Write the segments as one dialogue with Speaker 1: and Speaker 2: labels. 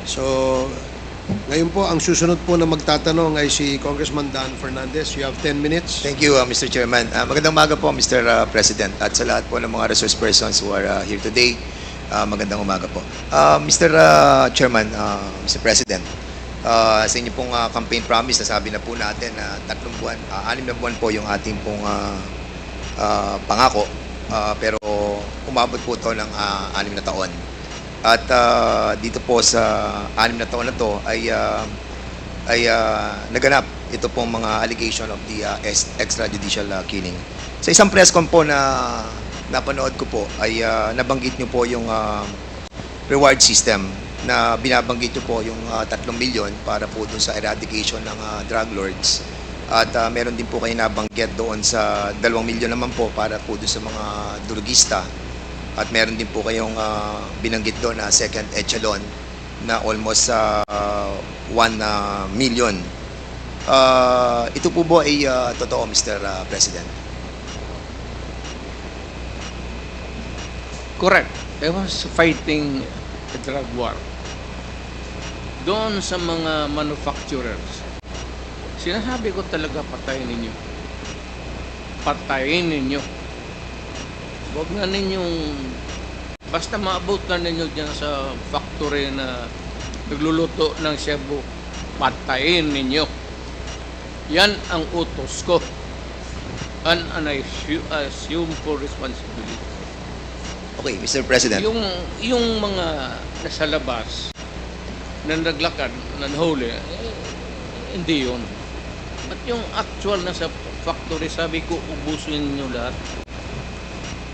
Speaker 1: So, ngayon po, ang susunod po na magtatanong ay si Congressman Dan Fernandez. You have 10 minutes.
Speaker 2: Thank you, Mr. Chairman. Magandang umaga po, Mr. President, at sa lahat po ng mga resource persons who are here today. Magandang umaga po. Mr. Chairman, Mr. President, sa inyo pong campaign promise, nasabi na po natin na 3 buwan, 6 na buwan po yung ating pong pangako, pero umabot po ito ng 6 na taon. At dito po sa 6 na taon na to ay naganap ito pong mga allegation of the extrajudicial killing. Sa isang press con po na napanood ko po ay nabanggit nyo po yung reward system na binabanggit nyo po yung 3 milyon para po dun sa eradication ng drug lords. At meron din po kayo nabanggit doon sa 2 milyon naman po para po dun sa mga drugista. At meron din po kayong binanggit doon na second echelon na almost 1 million. Ito po ba ay totoo, Mr. President?
Speaker 3: Correct. I was fighting a drug war. Doon sa mga manufacturers, sinasabi ko talaga patayin ninyo. Patayin ninyo. Huwag na ninyong, basta maabot na ninyo dyan sa factory na nagluluto ng Cebu, patayin ninyo. Yan ang utos ko. And I assume for responsibility.
Speaker 2: Okay, Mr. President.
Speaker 3: Yung mga nasa labas na naglakad, nanhuli, hindi yun. At yung actual nasa factory, sabi ko, ubusin nyo lahat.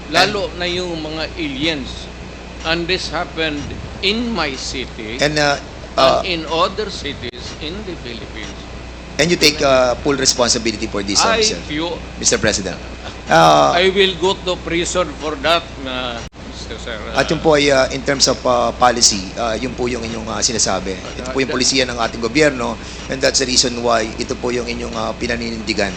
Speaker 3: Lalo na yung mga aliens. And this happened in my city
Speaker 2: And
Speaker 3: in other cities in the Philippines.
Speaker 2: you take full responsibility for this, Mr. President.
Speaker 3: I will go to prison for that, Mr. Sir.
Speaker 2: At yun po ay in terms of policy, yun po yung inyong sinasabi. Ito po yung polisiya ng ating gobyerno, and that's the reason why ito po yung inyong pinaninindigan.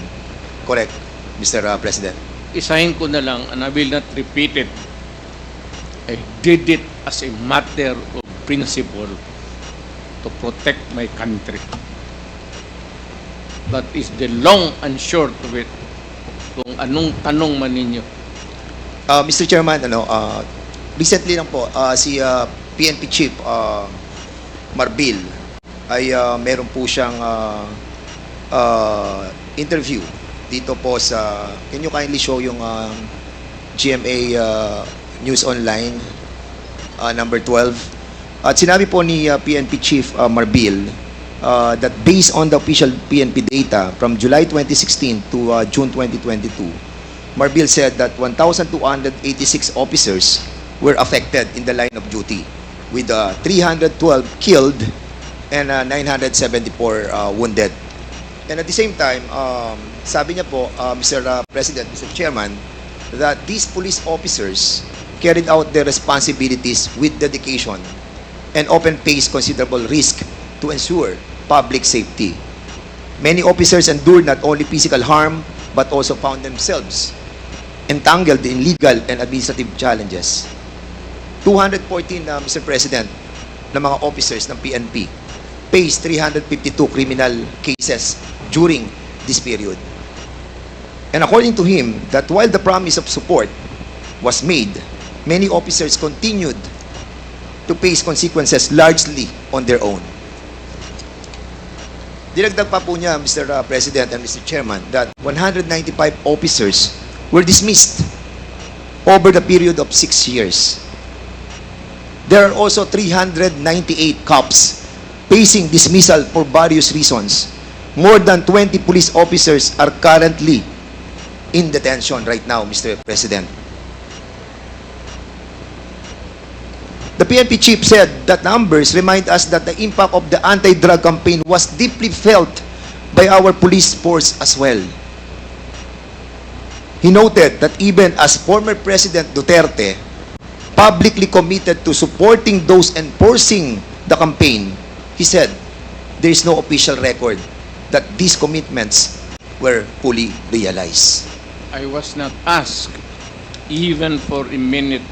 Speaker 2: Correct, Mr. President?
Speaker 3: Isahin ko na lang, and I will not repeat it. I did it as a matter of principle to protect my country. That is the long and short of it. Kung anong tanong man ninyo.
Speaker 2: Mr. Chairman, recently lang po, si PNP Chief Marbil ay meron po siyang interview dito po sa, can you kindly show yung GMA News Online number 12. At sinabi po ni PNP Chief Marbil that based on the official PNP data from July 2016 to June 2022, Marbil said that 1,286 officers were affected in the line of duty, with 312 killed and 974 wounded. And at the same time, sabi niya po, Mr. President, Mr. Chairman, that these police officers carried out their responsibilities with dedication and often faced considerable risk to ensure public safety. Many officers endured not only physical harm, but also found themselves entangled in legal and administrative challenges. 214, Mr. President, na mga officers ng PNP faced 352 criminal cases during this period. And according to him, that while the promise of support was made, many officers continued to face consequences largely on their own. Dinagdag pa po niya, Mr. President and Mr. Chairman, that 195 officers were dismissed over the period of 6 years. There are also 398 cops facing dismissal for various reasons. More than 20 police officers are currently in detention right now, Mr. President. The PNP chief said that numbers remind us that the impact of the anti-drug campaign was deeply felt by our police force as well. He noted that even as former President Duterte publicly committed to supporting those enforcing the campaign, he said there is no official record that these commitments were fully realized.
Speaker 3: I was not asked even for a minute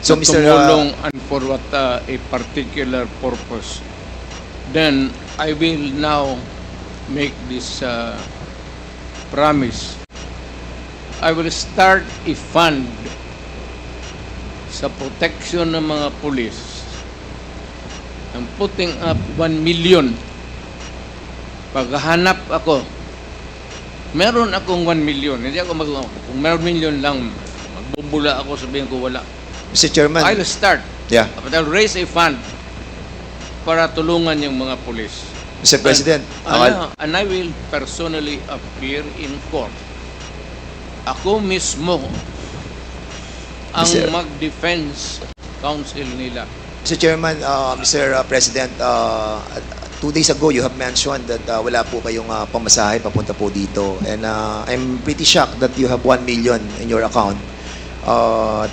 Speaker 2: So,
Speaker 3: na
Speaker 2: Mr.
Speaker 3: tumulong and for what a particular purpose. Then I will now make this promise. I will start a fund sa protection ng mga pulis. I'm putting up 1 million. Paghahanap ako, meron akong 1 million. Hindi ako kung meron million lang, magbubula ako, sabihin ko wala.
Speaker 2: Mr. Chairman.
Speaker 3: I'll start.
Speaker 2: Yeah.
Speaker 3: But I'll raise a fund para tulungan yung mga pulis.
Speaker 2: Mr. President.
Speaker 3: And I will personally appear in court. Ako mismo ang
Speaker 2: Mr.
Speaker 3: mag-defense counsel nila.
Speaker 2: Mr. Chairman, Mr. President, 2 days ago you have mentioned that wala po kayong pamasahe papunta po dito. And I'm pretty shocked that you have 1 million in your account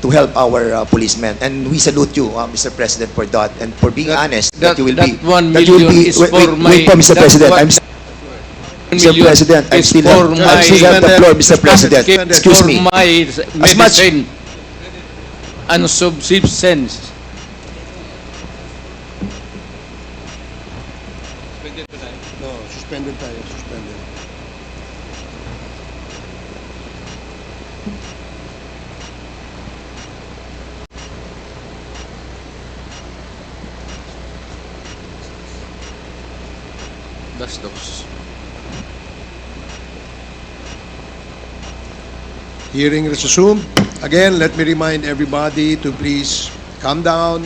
Speaker 2: to help our policemen. And we salute you, Mr. President, for that. And for being honest, that you will
Speaker 3: that
Speaker 2: be...
Speaker 3: 1
Speaker 2: that you will
Speaker 3: million
Speaker 2: be-
Speaker 3: is for my...
Speaker 2: Wait po, Mr.
Speaker 3: that
Speaker 2: President.
Speaker 3: one-
Speaker 2: Mr. President, I
Speaker 3: is
Speaker 2: still
Speaker 3: for
Speaker 2: have,
Speaker 3: my-
Speaker 2: I still have the floor, Mr. President. Excuse
Speaker 3: for
Speaker 2: me.
Speaker 3: my
Speaker 2: As much-
Speaker 3: medicine and subsistence.
Speaker 1: No, suspended tayo, suspended.
Speaker 3: Bastos.
Speaker 1: Hearing resumed. Again, let me remind everybody to please calm down.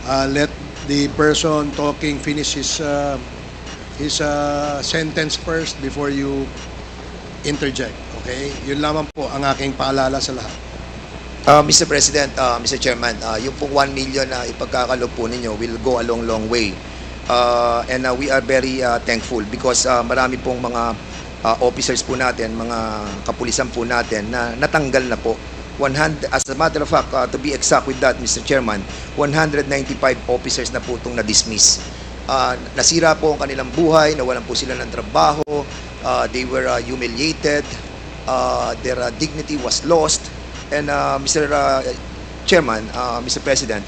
Speaker 1: Let the person talking finish his sentence first before you interject. Okay? Yun lamang po ang aking paalala sa lahat.
Speaker 2: Mr. President, Mr. Chairman, yung pong 1 million na ipagkakalob po ninyo will go a long way. And we are very thankful because marami pong mga officers po natin, mga kapulisan po natin na natanggal na po. As a matter of fact, to be exact with that, Mr. Chairman, 195 officers na po itong na-dismiss. Nasira po ang kanilang buhay, nawalan po sila ng trabaho, they were humiliated, their dignity was lost. And Mr. Chairman, Mr. President,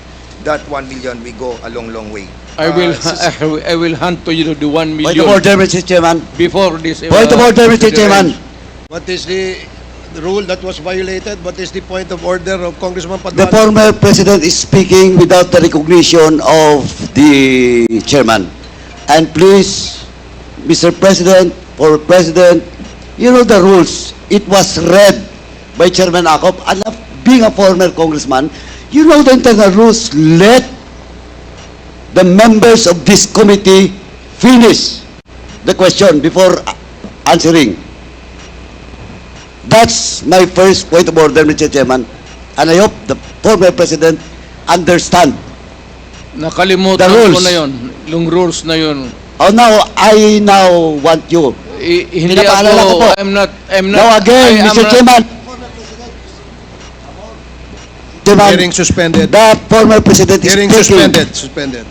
Speaker 2: that 1 million will go a long way.
Speaker 3: I will hand to you the 1
Speaker 4: Point
Speaker 3: million
Speaker 4: of order, Mr. Chairman.
Speaker 3: before this.
Speaker 4: Point of order, Mr. Chairman.
Speaker 1: What is the rule that was violated? What is the point of order of Congressman
Speaker 4: The
Speaker 1: Paduano?
Speaker 4: former president is speaking without the recognition of the chairman. And please, Mr. President, for President, you know the rules. It was read by Chairman Acop. And being a former congressman, you know the internal rules. Let the members of this committee finish the question before answering. That's my first point of order, Mr. Chairman. And I hope the former president understand.
Speaker 3: Nakalimutan
Speaker 4: The rules.
Speaker 3: ko na yun. Yung rules na yun.
Speaker 4: Oh, now, I now want you.
Speaker 3: Hindi
Speaker 4: Pinapaalala ko po.
Speaker 3: I'm not,
Speaker 4: Now again,
Speaker 3: I am
Speaker 4: Mr.
Speaker 3: not-
Speaker 4: Chairman. Chairman,
Speaker 1: Hearing suspended.
Speaker 4: the former president is
Speaker 1: Hearing
Speaker 4: speaking.
Speaker 1: suspended.